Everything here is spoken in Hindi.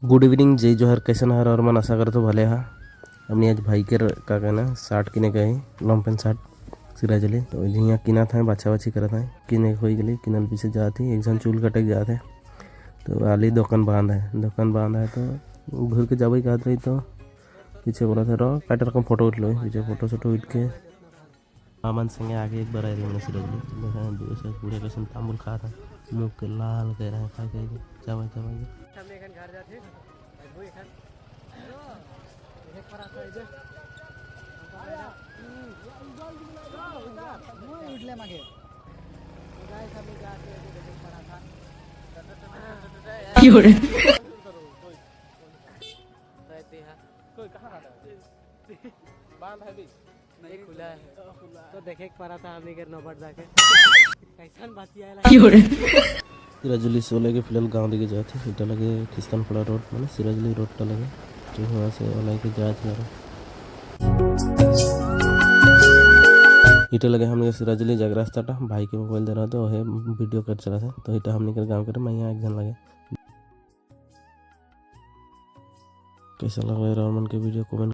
गुड इवनिंग, जय जोहर। कैसन है और मन आशा कर तो भले हा। हमने आज भाई के का कहना शर्ट किने गए, लॉन्ग पेंट शर्ट सिराजली तो यहाँ किना था, बाछा बाछी करत है किने हो गई किनल पीछे जाती एक जन चूल कटक जाते तो आली दुकान बंद है तो घूर के जाबई कहत रही तो पीछे बोला था रो काट रकम फोटो उठ लो, पीछे फोटो सोटो उठ के मामन संगे आगे एक बार आई रही सिराजली तो देखा दूसरे पूरे कैसे तांबुल खा था, मुँह के लाल कह रहा है खा के जाबाई घर जाते उठले मागे नहीं खुला है तो देखे पड़ा था हमने के नौबत जाके कैसन बाती आया सिराजुली से लगे फिलहाल गांव दिखे जाते इटा लगे खिस्तानपड़ा रोड माने सिराजुली रोड टा लगे जो वहाँ से वाला के जाते यार इटा लगे हमने सिराजुली जग रास्ता टा भाई के मोबाइल दे रहा तो है वीडियो कर चला था तो इटा हमने कर गांव करे मैं यहाँ एक जन लगे कैसा लगा यार मन के वीडियो कमेंट